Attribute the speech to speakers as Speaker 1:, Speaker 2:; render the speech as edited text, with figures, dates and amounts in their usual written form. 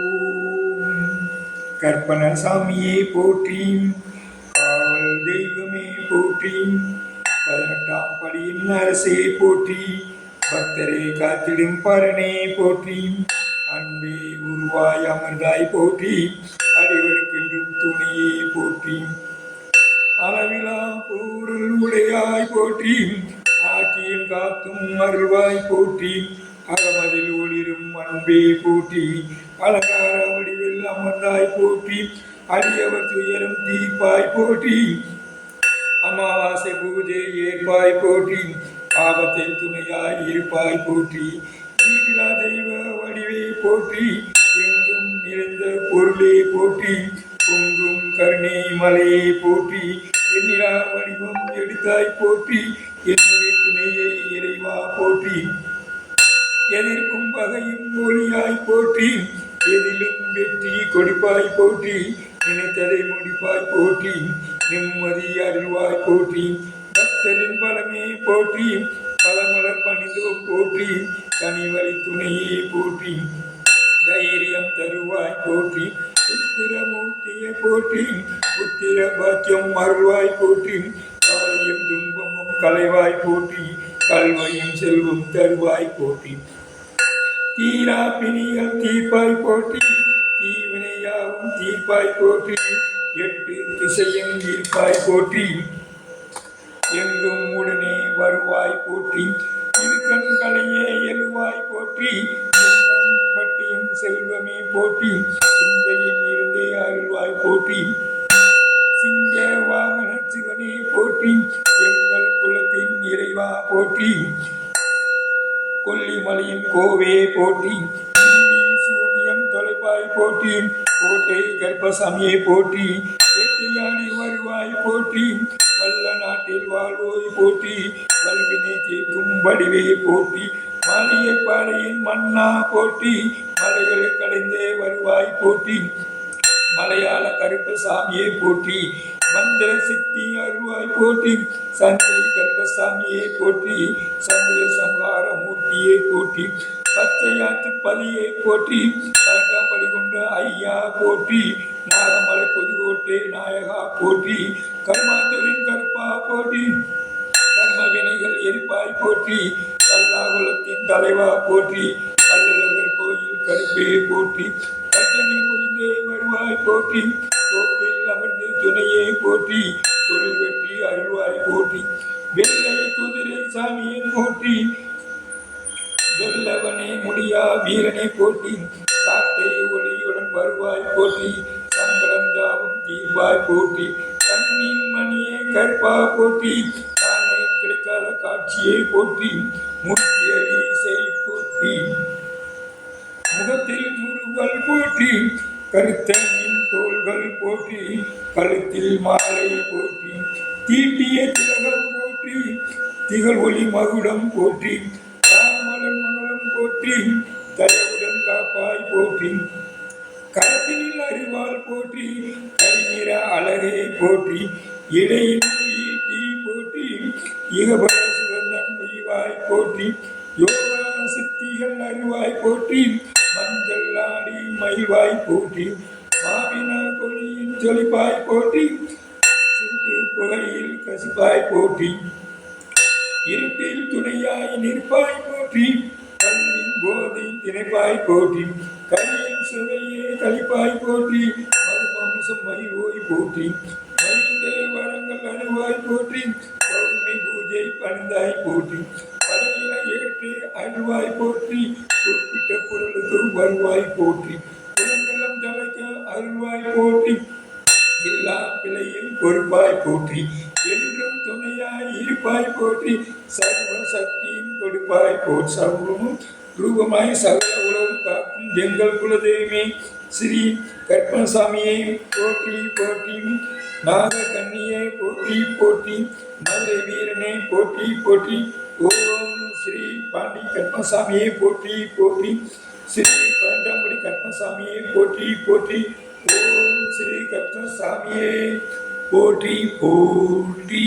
Speaker 1: ஓம் கற்பனசாமியே போற்றி, காவல் தெய்வமே போற்றி, 18ஆம் படியின் அரசே போற்றி, பக்தரை காத்திடும் பரனே போற்றி, அன்பே உருவாய் அமர்ந்தாய் போற்றி, அடிவருக்கின்றும் துணையே போற்றி, அளவிலா பொருள் உடையாய் போற்றி, ஆக்கியம் காத்தும் அருள்வாய் போற்றி, அகமதில் ஒளிரும் அன்பே போற்றி, அலங்கார வடிவில் அமர்ந்தாய் போற்றி, அடியவர் துயரம் தீர்ப்பாய் போற்றி, அமாவாசை பூஜை ஏற்பாய் போற்றி, ஆபத்தில் துணையாய் இருப்பாய் போற்றி, வீடிலா தெய்வ வடிவே போற்றி, எங்கும் நிறைந்த பொருளே போற்றி, பொங்கும் கருணை மலையே போற்றி, எண்ணிலா வடிவம் எடுத்தாய் போற்றி, என்னுடைய துணையை இறைவா போற்றி, எதிர்க்கும் பகையும் ஒளியாய் போற்றி, எதிலும் வெற்றி கொடுப்பாய் போற்றி, நினைத்ததை முடிப்பாய் போற்றி, நிம்மதி அருள்வாய் போற்றி, பக்தரின் பலமே போற்றி, பலமலர் பணிந்தோம் போற்றி, தனிவழி துணையே போற்றி, தைரியம் தருவாய் போற்றி, புத்திரமூர்த்தியை போற்றி, புத்திர பாக்கியம் அருள்வாய் போற்றி, கவலையும் துன்பமும் களைவாய் போற்றி, கல்வையும் செல்வம் தருவாய் போற்றி, தீரா பிணிகள் தீர்ப்பாய் போற்றி, தீவினையாவும் தீர்ப்பாய் போற்றி, 8 திசையும் ஈர்ப்பாய் போற்றி, எங்கும் உடனே வருவாய் போற்றி, இருக்கண்களையே எழுவாய் போற்றி, எண்ணம் பட்டியும் செல்வமே போற்றி, சிந்தையில் இருந்தே அருள்வாய் போற்றி, சிங்க வாகன சிவனே போற்றி, எங்கள் குலத்தின் இறைவா போற்றி, கொல்லிமலையின் கோவே போற்றி, சூனியம் தொலைப்பாய் போற்றி, கோட்டை கர்ப்பசாமியை போற்றி, வேட்டையாடி வருவாய் போற்றி, வல்ல நாட்டில் வாழ்வோய் போற்றி, வல்வினை தீர்க்கும் வடிவே போற்றி, மாளிகை பாறையின் மன்னா போற்றி, மலைகளை கடைந்தே வருவாய் போற்றி, மலையாள கருப்பசாமியை போற்றி, மந்திர சித்தி அருள்வாய் போற்றி, சந்திர கர்ப்பசாமியை போற்றி, சந்திர சம்ஹார மூர்த்தியை போற்றி, பச்சையாத்து பதியை போற்றி, பழக்காம்படி கொண்ட ஐயா போற்றி, நாகமலை புதுக்கோட்டை நாயகா போற்றி, கர்மாத்தூரின் கருப்பா போற்றி, கர்ம வினைகள் எரிப்பாய் போற்றி, கல்லாகுலத்தின் தலைவா போற்றி, கல்லழகர் கோயில் கருப்பே போற்றி, கட்டணை புரிந்தே வருவாய் போற்றி, தோப்பில் அமர்ந்து துணையே போற்றி, தொழில் வெற்றி அருள்வாய் போற்றி, வெள்ளை குதிரை சாமியை போற்றி, வெல்லவனே முடியா வீரனை போற்றி, சாட்டை ஒளியுடன் வருவாய் போற்றி, சங்கடம் தாவும் தீர்வாய் போற்றி, கண்ணின் மணியே கற்பா போற்றி, தானே கிடைக்காத காட்சியை போற்றி, முக்கிய வீசை போற்றி, முகத்தில் முருகல் போற்றி, கருத்தனின் தோள்கள் போற்றி, கழுத்தில் மாலை போற்றி, தீட்டிய திலகம் போற்றி, திகழ் ஒளி மகுடம் போற்றி, தாமலர் மகளம் போற்றி, தயவுடன் காப்பாய் போற்றி, கரத்தினில் அறிவால் போற்றி, கரிநிற அழகே போற்றி, இடையில் ஈட்டி போற்றி, இகபர சுகந்தம் உய்வாய் போற்றி, யோகா சித்திகள் அறிவாய் போற்றி, மஞ்சள் ஆடி மயில்வாய் போற்றி, மாவின கொடியின் ஜொலிப்பாய் போற்றி, சுட்டு புகையில் கசிப்பாய் போற்றி, இருட்டில் துணையாய் நிற்பாய் போற்றி, கல்லின் போதை திணைப்பாய் போற்றி, கையின் சுவையே கழிப்பாய் போற்றி, மதுமாமிசம் மயில்வோய் போற்றி, மயிலே வரங்கள் அணுவாய் போற்றி, பௌர்ணமி பூஜை பணிந்தாய் போற்றி, படையில ஏற்று அருள்வாய் போற்றி, குறிப்பிட்ட பொருளுக்கு வருவாய் போற்றி, குலங்களும் தலைக்க அருள்வாய் போற்றி, எல்லா பிழையும் பொறுப்பாய் போற்றி, என்றும் துணையாய் இருப்பாய் போற்றி, சர்வ சக்தியும் கொடுப்பாய் போற்றி, சர்வமும் ரூபமாய் சகல உலகம் காக்கும் எங்கள் குலதெய்வமே ஸ்ரீ கற்பனசாமியை போற்றி போற்றி, நாக கண்ணியை போற்றி போற்றி, மதுரை வீரனை போற்றி போற்றி, ஓம் ஸ்ரீ பாண்டி கற்பனசாமியை போற்றி போற்றி, ஸ்ரீ 12ஆம் படி கற்பனசாமியை போற்றி போற்றி, ஓம் ஸ்ரீ கற்பனசாமியை போற்றி போற்றி.